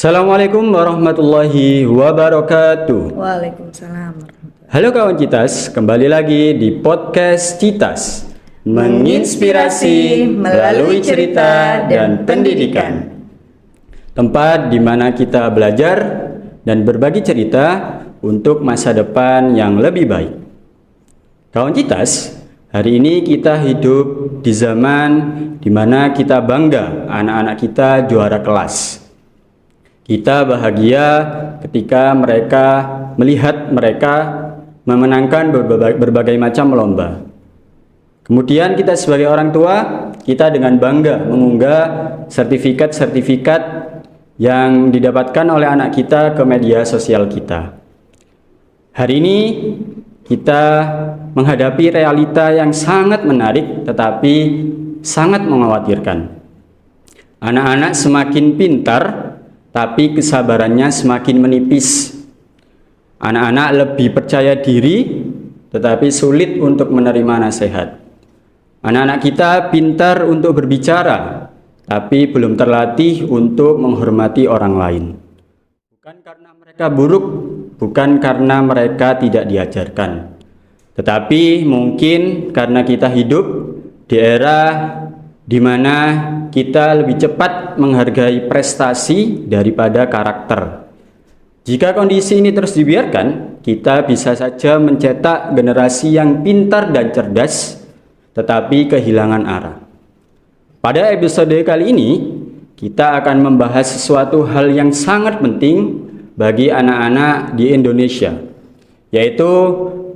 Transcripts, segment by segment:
Assalamualaikum warahmatullahi wabarakatuh. Waalaikumsalam. Halo kawan Citas, kembali lagi di podcast Citas, menginspirasi melalui cerita dan pendidikan. Tempat di mana kita belajar dan berbagi cerita untuk masa depan yang lebih baik. Kawan Citas, hari ini kita hidup di zaman di mana kita bangga anak-anak kita juara kelas. Kita bahagia ketika melihat mereka memenangkan berbagai macam lomba. Kemudian kita sebagai orang tua, kita dengan bangga mengunggah sertifikat-sertifikat yang didapatkan oleh anak kita ke media sosial kita. Hari ini kita menghadapi realita yang sangat menarik tetapi sangat mengkhawatirkan. Anak-anak semakin pintar tapi kesabarannya semakin menipis. Anak-anak lebih percaya diri, tetapi sulit untuk menerima nasihat. Anak-anak kita pintar untuk berbicara, tapi belum terlatih untuk menghormati orang lain. Bukan karena mereka buruk, bukan karena mereka tidak diajarkan, tetapi mungkin karena kita hidup di era di mana kita lebih cepat menghargai prestasi daripada karakter. Jika kondisi ini terus dibiarkan, kita bisa saja mencetak generasi yang pintar dan cerdas, tetapi kehilangan arah. Pada episode kali ini, kita akan membahas sesuatu hal yang sangat penting bagi anak-anak di Indonesia, yaitu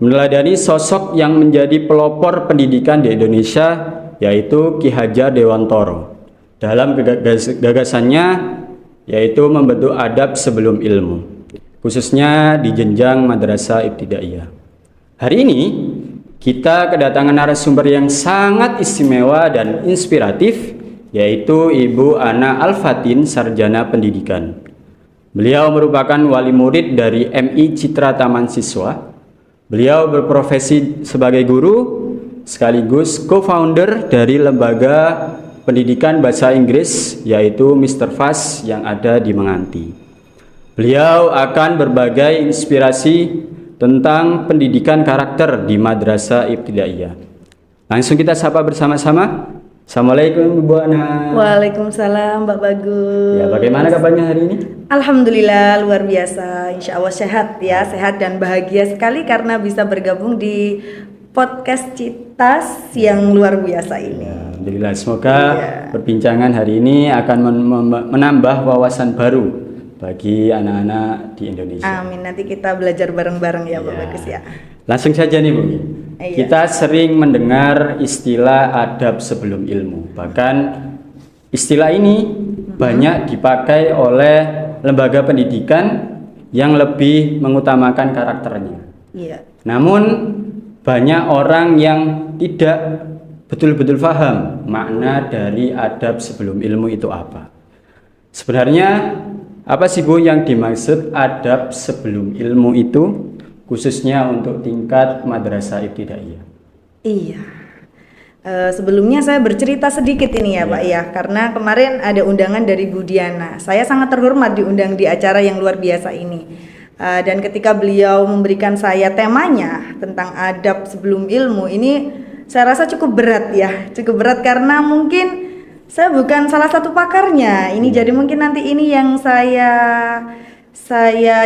meneladani sosok yang menjadi pelopor pendidikan di Indonesia, yaitu Ki Hajar Dewantoro. Dalam gagasannya yaitu membentuk adab sebelum ilmu, khususnya di jenjang madrasah ibtidaiyah. Hari ini kita kedatangan narasumber yang sangat istimewa dan inspiratif, yaitu Ibu Ana Al-Fatin, Sarjana Pendidikan. Beliau merupakan wali murid dari MI Citra Taman Siswa. Beliau berprofesi sebagai guru sekaligus co-founder dari lembaga pendidikan bahasa Inggris, yaitu Mr. Fast yang ada di Menganti. Beliau akan berbagai inspirasi tentang pendidikan karakter di madrasah ibtidaiyah. Langsung kita sapa bersama-sama. Assalamualaikum Ibu Ana. Waalaikumsalam Mbak Bagus. Ya, bagaimana kabarnya hari ini? Alhamdulillah luar biasa. Insya Allah sehat ya, sehat dan bahagia sekali karena bisa bergabung di podcast Citas yang luar biasa ini. Alhamdulillah, semoga perbincangan hari ini akan menambah wawasan baru bagi anak-anak di Indonesia. Amin, nanti kita belajar bareng-bareng ya Pak Bagus ya. Langsung saja nih Bu. Kita sering mendengar istilah adab sebelum ilmu. Bahkan istilah ini banyak dipakai oleh lembaga pendidikan yang lebih mengutamakan karakternya. Iya. Namun banyak orang yang tidak betul-betul paham makna dari adab sebelum ilmu itu apa. Sebenarnya apa sih Bu yang dimaksud adab sebelum ilmu itu, khususnya untuk tingkat madrasah ibtidaiyah? Iya. Sebelumnya saya bercerita sedikit ini ya Pak ya, karena kemarin ada undangan dari Bu Diana. Saya sangat terhormat diundang di acara yang luar biasa ini. Dan ketika beliau memberikan saya temanya tentang adab sebelum ilmu, ini saya rasa cukup berat ya, cukup berat karena mungkin saya bukan salah satu pakarnya. Ini jadi mungkin nanti ini yang saya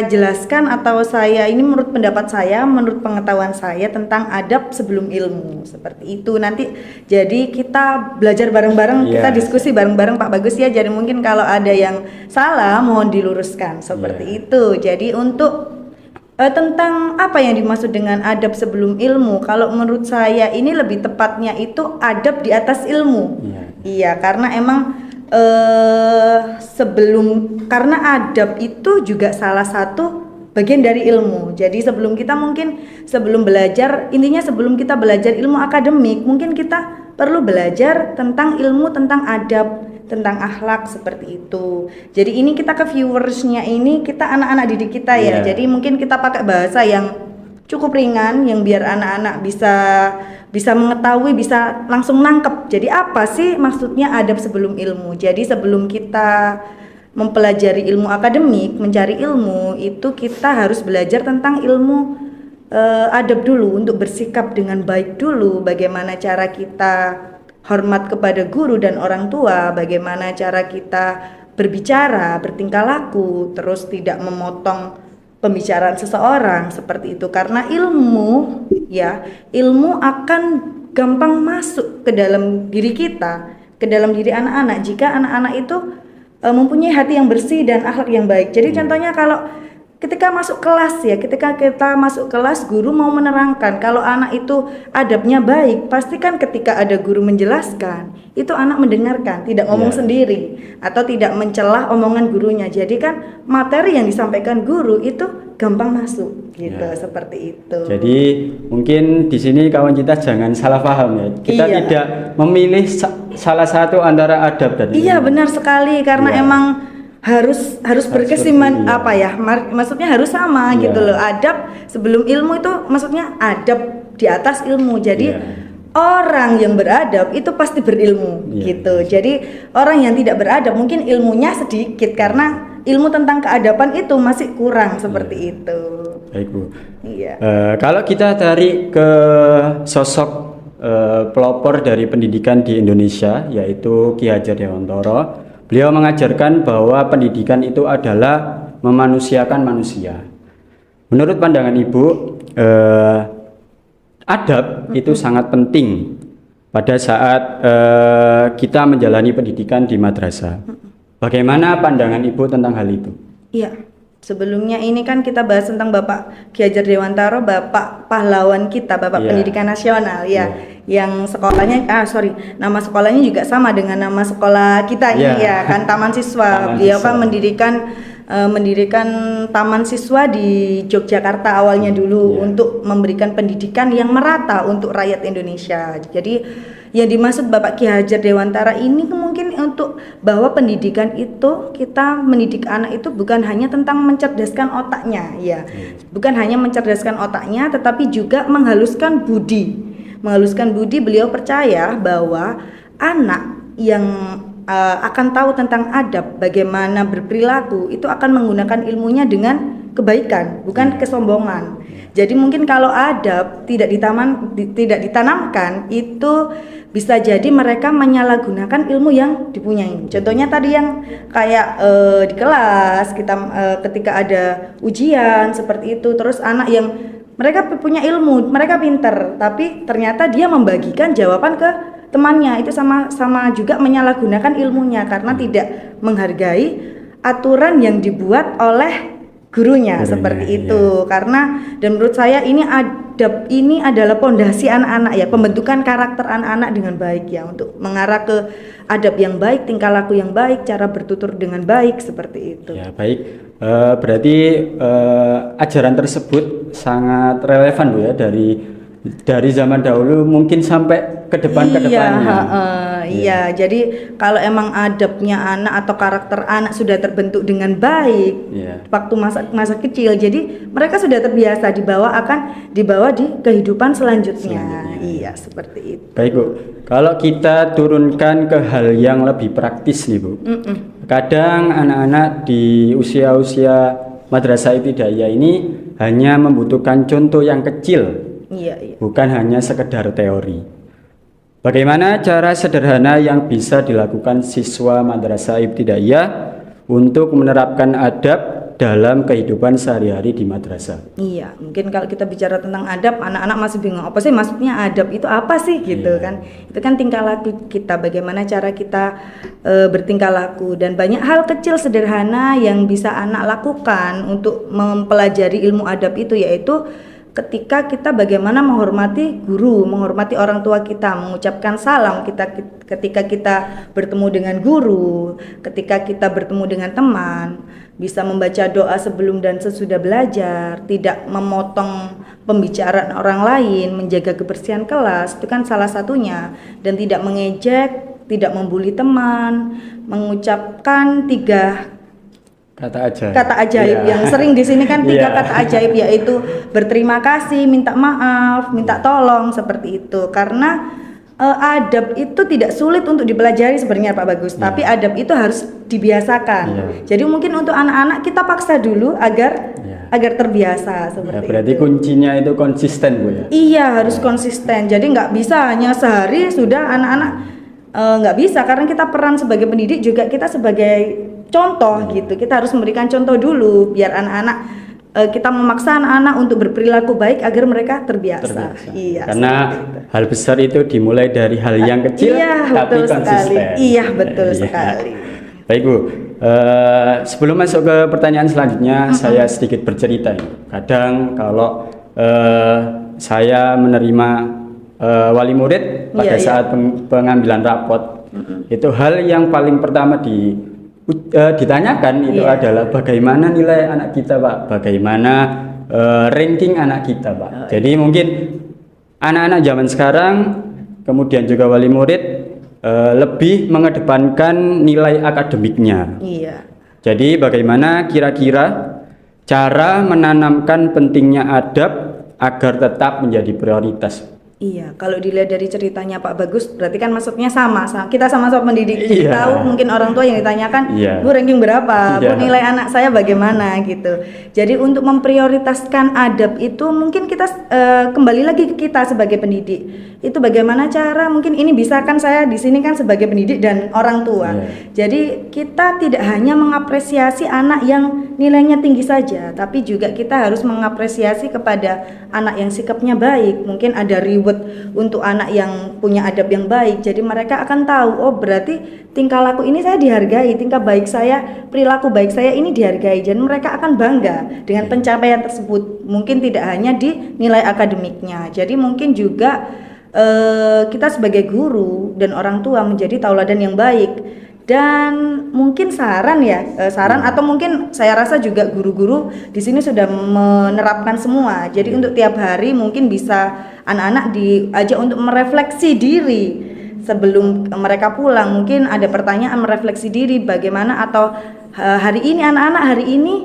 jelaskan atau ini menurut pendapat saya, menurut pengetahuan saya tentang adab sebelum ilmu, seperti itu. Nanti jadi kita belajar bareng-bareng, kita diskusi bareng-bareng Pak Bagus ya. Jadi mungkin kalau ada yang salah mohon diluruskan seperti itu. Jadi untuk tentang apa yang dimaksud dengan adab sebelum ilmu, kalau menurut saya ini lebih tepatnya itu adab di atas ilmu. Iya, karena emang karena adab itu juga salah satu bagian dari ilmu. Jadi sebelum kita belajar ilmu akademik, mungkin kita perlu belajar tentang ilmu tentang adab, tentang akhlak seperti itu. Jadi ini kita ke viewersnya ini kita anak-anak didik kita ya. Jadi mungkin kita pakai bahasa yang cukup ringan yang biar anak-anak bisa mengetahui, bisa langsung nangkep. Jadi apa sih maksudnya adab sebelum ilmu? Jadi sebelum kita mempelajari ilmu akademik, mencari ilmu, itu kita harus belajar tentang ilmu adab dulu, untuk bersikap dengan baik dulu, bagaimana cara kita hormat kepada guru dan orang tua, bagaimana cara kita berbicara, bertingkah laku, terus tidak memotong pembicaraan seseorang seperti itu. Karena ilmu akan gampang masuk ke dalam diri kita, ke dalam diri anak-anak jika anak-anak itu mempunyai hati yang bersih dan akhlak yang baik. Jadi contohnya kalau ketika masuk kelas ketika kita masuk kelas, guru mau menerangkan, kalau anak itu adabnya baik, pasti kan ketika ada guru menjelaskan, itu anak mendengarkan, tidak ngomong sendiri atau tidak mencelah omongan gurunya. Jadi kan materi yang disampaikan guru itu gampang masuk gitu, seperti itu. Jadi mungkin di sini kawan kita jangan salah paham ya. Kita tidak memilih salah satu antara adab dan ilmu. Benar sekali, karena emang harus maksudnya harus sama gitu loh. Adab sebelum ilmu itu maksudnya adab di atas ilmu. Jadi orang yang beradab itu pasti berilmu gitu. Jadi orang yang tidak beradab mungkin ilmunya sedikit, karena ilmu tentang keadaban itu masih kurang seperti itu. Baik Bu. Kalau kita tarik ke sosok pelopor dari pendidikan di Indonesia, yaitu Ki Hajar Dewantara, beliau mengajarkan bahwa pendidikan itu adalah memanusiakan manusia. Menurut pandangan Ibu, adab itu sangat penting pada saat kita menjalani pendidikan di madrasah. Bagaimana pandangan Ibu tentang hal itu? Sebelumnya ini kan kita bahas tentang Bapak Ki Hajar Dewantara, Bapak pahlawan kita, Bapak pendidikan nasional yang sekolahnya nama sekolahnya juga sama dengan nama sekolah kita ini kan, Taman Siswa. Beliau kan mendirikan Taman Siswa di Yogyakarta awalnya dulu untuk memberikan pendidikan yang merata untuk rakyat Indonesia. Jadi yang dimaksud Bapak Ki Hajar Dewantara ini mungkin untuk bahwa pendidikan itu, kita mendidik anak itu bukan hanya tentang mencerdaskan otaknya, bukan hanya mencerdaskan otaknya, tetapi juga menghaluskan budi. Beliau percaya bahwa anak yang akan tahu tentang adab, bagaimana berperilaku, itu akan menggunakan ilmunya dengan kebaikan, bukan kesombongan. Jadi mungkin kalau adab tidak ditanamkan, itu bisa jadi mereka menyalahgunakan ilmu yang dipunyai. Contohnya tadi yang kayak di kelas kita ketika ada ujian seperti itu, terus anak yang mereka punya ilmu, mereka pinter, tapi ternyata dia membagikan jawaban ke temannya, itu sama juga menyalahgunakan ilmunya karena tidak menghargai aturan yang dibuat oleh gurunya seperti itu. Karena dan menurut saya ini adab ini adalah pondasi anak-anak pembentukan karakter anak-anak dengan baik untuk mengarah ke adab yang baik, tingkah laku yang baik, cara bertutur dengan baik seperti itu. Baik. Berarti ajaran tersebut sangat relevan Bu dari zaman dahulu mungkin sampai ke depannya. Jadi kalau emang adabnya anak atau karakter anak sudah terbentuk dengan baik waktu masa kecil, jadi mereka sudah terbiasa dibawa di kehidupan selanjutnya. Seperti itu. Baik Bu, kalau kita turunkan ke hal yang lebih praktis nih Bu. Kadang anak-anak di usia madrasah ibtidaiyah ini hanya membutuhkan contoh yang kecil. Bukan hanya sekedar teori. Bagaimana cara sederhana yang bisa dilakukan siswa madrasah ibtidaiyah untuk menerapkan adab dalam kehidupan sehari-hari di madrasah? Mungkin kalau kita bicara tentang adab, anak-anak masih bingung, apa sih maksudnya adab itu apa sih gitu kan? Itu kan tingkah laku kita, bagaimana cara kita bertingkah laku, dan banyak hal kecil sederhana yang bisa anak lakukan untuk mempelajari ilmu adab itu, yaitu ketika kita bagaimana menghormati guru, menghormati orang tua kita, mengucapkan salam ketika kita bertemu dengan guru, ketika kita bertemu dengan teman, bisa membaca doa sebelum dan sesudah belajar, tidak memotong pembicaraan orang lain, menjaga kebersihan kelas, itu kan salah satunya, dan tidak mengejek, tidak membuli teman, mengucapkan 3 kata ajaib yang sering di sini kan 3 kata ajaib, yaitu berterima kasih, minta maaf, minta tolong, seperti itu. Karena adab itu tidak sulit untuk dipelajari sebenarnya Pak Bagus, tapi adab itu harus dibiasakan. Jadi mungkin untuk anak-anak kita paksa dulu agar terbiasa seperti berarti itu. kuncinya itu konsisten Bu ya. Iya, harus konsisten. Jadi nggak bisa hanya sehari sudah anak-anak nggak bisa, karena kita peran sebagai pendidik juga kita sebagai contoh gitu. Kita harus memberikan contoh dulu biar anak-anak kita memaksa anak-anak untuk berperilaku baik agar mereka terbiasa. Iya. Karena hal besar itu dimulai dari hal yang kecil tapi betul konsisten. sekali. Iya, betul sekali. Baik Bu, sebelum masuk ke pertanyaan selanjutnya, saya sedikit bercerita. Kadang kalau saya menerima wali murid pada saat pengambilan rapot, itu hal yang paling pertama ditanyakan itu adalah bagaimana nilai anak kita Pak, bagaimana ranking anak kita Pak. Jadi mungkin anak-anak zaman sekarang kemudian juga wali murid lebih mengedepankan nilai akademiknya. Iya. Jadi bagaimana kira-kira cara menanamkan pentingnya adab agar tetap menjadi prioritas? Iya, kalau dilihat dari ceritanya Pak Bagus, berarti kan maksudnya sama. Kita sama-sama pendidik. Tahu mungkin orang tua yang ditanyakan, Bu ranking berapa? Bu nilai anak saya bagaimana gitu. Jadi untuk memprioritaskan adab itu mungkin kita kembali lagi ke kita sebagai pendidik. Itu bagaimana cara? Mungkin ini bisa kan saya di sini kan sebagai pendidik dan orang tua. Jadi kita tidak hanya mengapresiasi anak yang nilainya tinggi saja, tapi juga kita harus mengapresiasi kepada anak yang sikapnya baik. Mungkin ada reward untuk anak yang punya adab yang baik. Jadi mereka akan tahu, oh berarti tingkah laku ini saya dihargai, tingkah baik saya, perilaku baik saya ini dihargai. Dan mereka akan bangga dengan pencapaian tersebut. Mungkin tidak hanya di nilai akademiknya. Jadi mungkin juga kita sebagai guru dan orang tua menjadi tauladan yang baik. Dan mungkin saran atau mungkin saya rasa juga guru-guru di sini sudah menerapkan semua. Jadi untuk tiap hari mungkin bisa anak-anak diajak untuk merefleksi diri sebelum mereka pulang. Mungkin ada pertanyaan merefleksi diri bagaimana, atau hari ini anak-anak hari ini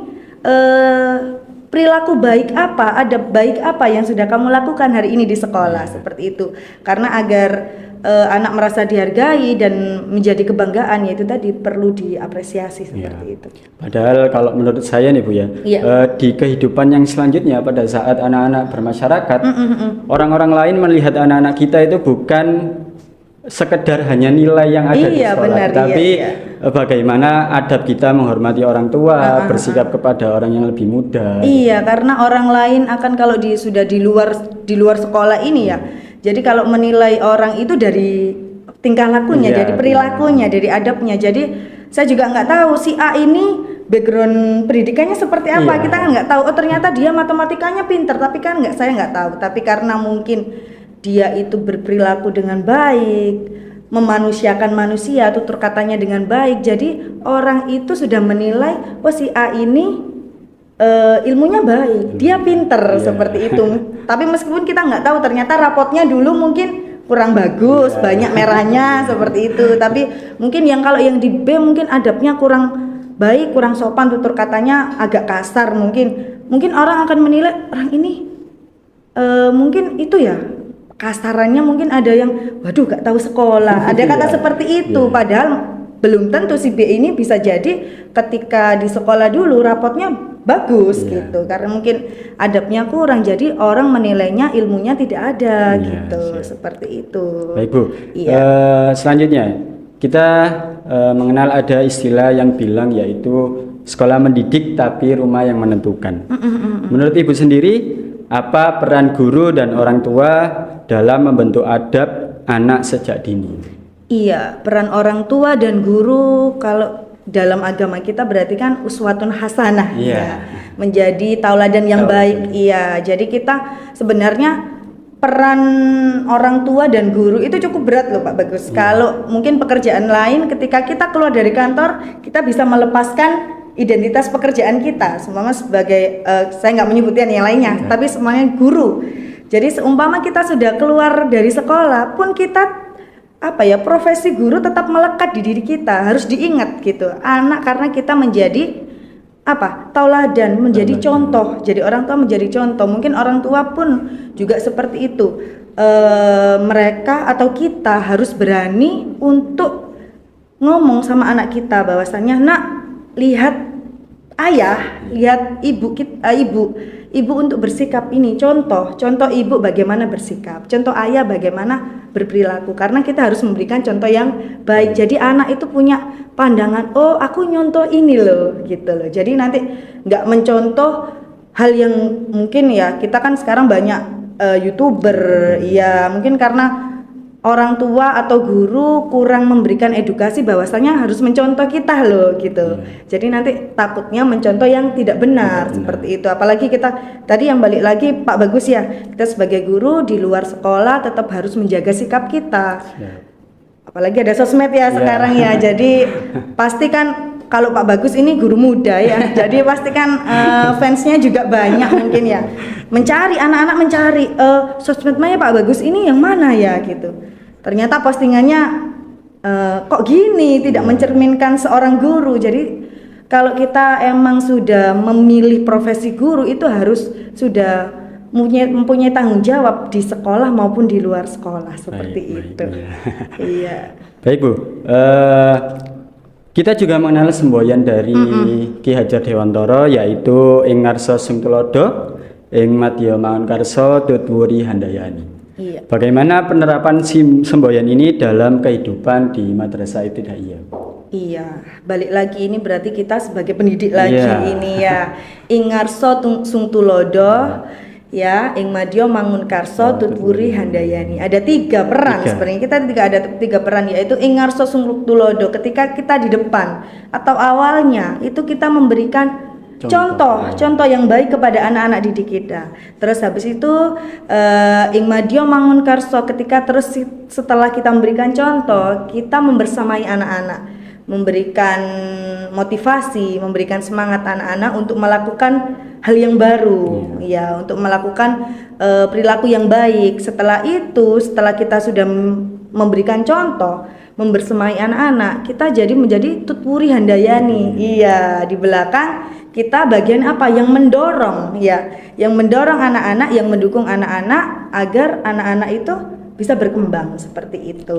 perilaku baik apa, adab baik apa yang sudah kamu lakukan hari ini di sekolah, seperti itu. Karena agar anak merasa dihargai dan menjadi kebanggaan, yaitu tadi perlu diapresiasi seperti itu. Padahal kalau menurut saya nih Bu ya, di kehidupan yang selanjutnya pada saat anak-anak bermasyarakat, orang-orang lain melihat anak-anak kita itu bukan sekedar hanya nilai yang ada di sekolah, tapi bagaimana adab kita menghormati orang tua, bersikap kepada orang yang lebih muda. Iya, karena orang lain akan kalau sudah di luar sekolah ini ya. Jadi kalau menilai orang itu dari tingkah lakunya, dari perilakunya, dari adabnya. Jadi saya juga nggak tahu si A ini background pendidikannya seperti apa. Kita kan nggak tahu. Oh ternyata dia matematikanya pinter, tapi kan saya nggak tahu. Tapi karena mungkin dia itu berperilaku dengan baik, memanusiakan manusia, tutur katanya dengan baik. Jadi orang itu sudah menilai, oh si A ini ilmunya baik, dia pinter, seperti itu. Tapi meskipun kita nggak tahu, ternyata rapotnya dulu mungkin kurang bagus, banyak merahnya seperti itu. Tapi mungkin kalau yang di B mungkin adabnya kurang baik, kurang sopan, tutur katanya agak kasar. Mungkin orang akan menilai orang ini mungkin itu ya kasarannya, mungkin ada yang waduh gak tahu sekolah, ada kata seperti itu. Padahal belum tentu si B ini bisa jadi ketika di sekolah dulu rapotnya bagus gitu, karena mungkin adabnya kurang, jadi orang menilainya ilmunya tidak ada gitu. Seperti itu. Baik Bu, selanjutnya kita mengenal ada istilah yang bilang yaitu sekolah mendidik tapi rumah yang menentukan. Menurut Ibu sendiri, apa peran guru dan orang tua dalam membentuk adab anak sejak dini? Iya, peran orang tua dan guru kalau dalam agama kita berarti kan uswatun hasanah, menjadi tauladan yang baik. Iya, jadi kita sebenarnya peran orang tua dan guru itu cukup berat loh Pak Bagus. Kalau mungkin pekerjaan lain ketika kita keluar dari kantor, kita bisa melepaskan identitas pekerjaan kita, seumpama sebagai saya nggak menyebutkan yang lainnya, tapi semuanya guru. Jadi seumpama kita sudah keluar dari sekolah pun kita profesi guru tetap melekat di diri kita, harus diingat gitu. Anak karena kita menjadi tauladan, menjadi contoh. Jadi orang tua menjadi contoh. Mungkin orang tua pun juga seperti itu. Mereka atau kita harus berani untuk ngomong sama anak kita bahwasannya, nak, lihat ayah, lihat ibu untuk bersikap ini, contoh ibu bagaimana bersikap, contoh ayah bagaimana berperilaku, karena kita harus memberikan contoh yang baik. Jadi anak itu punya pandangan, oh aku nyontoh ini loh, gitu loh. Jadi nanti nggak mencontoh hal yang mungkin ya, kita kan sekarang banyak YouTuber, ya mungkin karena orang tua atau guru kurang memberikan edukasi bahwasanya harus mencontoh kita loh, gitu. Jadi nanti takutnya mencontoh yang tidak benar, seperti itu. Apalagi kita tadi yang balik lagi Pak Bagus ya, kita sebagai guru di luar sekolah tetap harus menjaga sikap kita. Apalagi ada sosmed ya sekarang ya. Jadi pasti kan kalau Pak Bagus ini guru muda ya, jadi pasti kan fansnya juga banyak mungkin ya. Anak-anak mencari sosmednya Pak Bagus ini yang mana ya, gitu. Ternyata postingannya kok gini, tidak mencerminkan seorang guru. Jadi kalau kita emang sudah memilih profesi guru itu harus sudah mempunyai tanggung jawab di sekolah maupun di luar sekolah, seperti itu. Iya. Baik Bu, kita juga mengenal semboyan dari Ki Hajar Dewantara, yaitu ing ngarsa sing tulodo, ing madya mangunkarsa tutwuri handayani. Iya. Bagaimana penerapan semboyan ini dalam kehidupan di Madrasah Ibtidaiyah? Iya, balik lagi ini berarti kita sebagai pendidik lagi ini ya. Ing ngarsa sung tulodo, ya, ing madya mangunkarsa tutwuri handayani. Ada 3 peran sebenarnya. Kita ada 3 peran, yaitu ing ngarsa sung tulodo, ketika kita di depan atau awalnya itu kita memberikan contoh yang baik kepada anak-anak didik kita. Terus habis itu ing madya mangunkarsa, ketika terus setelah kita memberikan contoh, kita membersamai anak-anak, memberikan motivasi, memberikan semangat anak-anak untuk melakukan hal yang baru, ya, untuk melakukan perilaku yang baik. Setelah itu, setelah kita sudah memberikan contoh, membersamai anak-anak, kita menjadi tutwuri handayani. Iya, di belakang kita bagian apa yang mendorong, ya, yang mendorong anak-anak, yang mendukung anak-anak agar anak-anak itu bisa berkembang, seperti itu.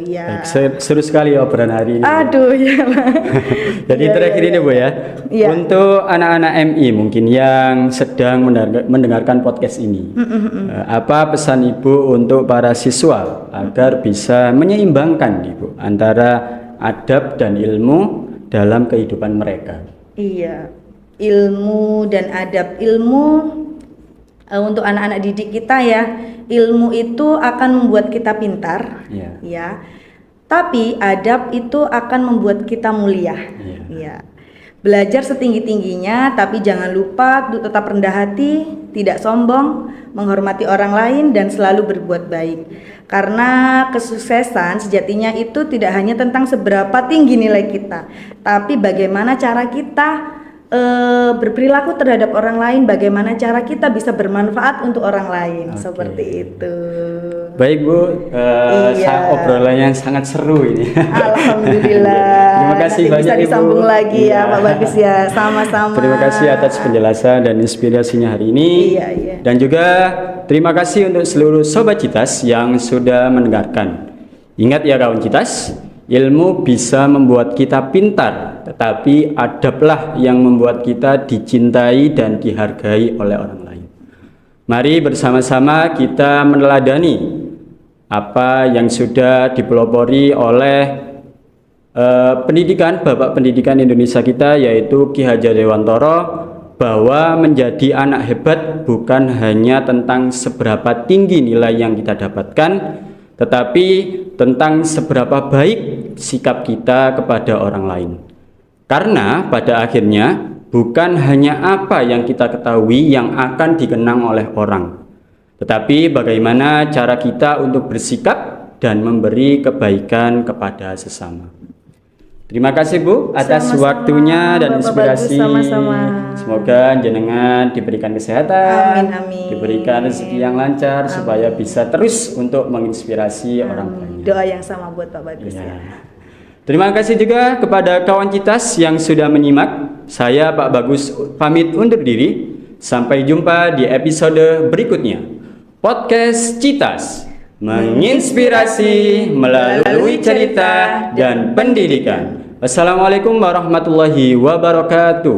Ya. Baik, seru sekali obrolan hari ini. Aduh ya. Jadi terakhir ini Bu ya, untuk anak-anak MI mungkin yang sedang mendengarkan podcast ini, apa pesan Ibu untuk para siswa agar bisa menyeimbangkan Ibu antara adab dan ilmu dalam kehidupan mereka? Iya, ilmu dan adab. Ilmu untuk anak-anak didik kita ya, ilmu itu akan membuat kita pintar, ya. Tapi adab itu akan membuat kita mulia, ya. Belajar setinggi-tingginya, tapi jangan lupa untuk tetap rendah hati, tidak sombong, menghormati orang lain, dan selalu berbuat baik. Karena kesuksesan sejatinya itu tidak hanya tentang seberapa tinggi nilai kita, tapi bagaimana cara kita berperilaku terhadap orang lain, bagaimana cara kita bisa bermanfaat untuk orang lain, seperti itu. Baik Bu, obrolan yang sangat seru ini. Alhamdulillah. Terima kasih nanti banyak bisa disambung Ibu. lagi ya Pak Bagus ya, sama-sama. Terima kasih atas penjelasan dan inspirasinya hari ini. Dan juga terima kasih untuk seluruh Sobat Citas yang sudah mendengarkan. Ingat ya kawan Citas, ilmu bisa membuat kita pintar, tetapi adablah yang membuat kita dicintai dan dihargai oleh orang lain. Mari bersama-sama kita meneladani apa yang sudah dipelopori oleh Bapak Pendidikan Indonesia kita, yaitu Ki Hajar Dewantara, bahwa menjadi anak hebat bukan hanya tentang seberapa tinggi nilai yang kita dapatkan, tetapi tentang seberapa baik sikap kita kepada orang lain. Karena pada akhirnya bukan hanya apa yang kita ketahui yang akan dikenang oleh orang, tetapi bagaimana cara kita untuk bersikap dan memberi kebaikan kepada sesama. Terima kasih Bu atas waktunya dan inspirasi. Semoga jenengan diberikan kesehatan, diberikan rezeki yang lancar, supaya bisa terus untuk menginspirasi orang banyak. Doa yang sama buat Pak Bagus ya. Terima kasih juga kepada kawan Citas yang sudah menyimak. Saya Pak Bagus pamit undur diri. Sampai jumpa di episode berikutnya. Podcast Citas, menginspirasi melalui cerita dan pendidikan. Wassalamualaikum warahmatullahi wabarakatuh.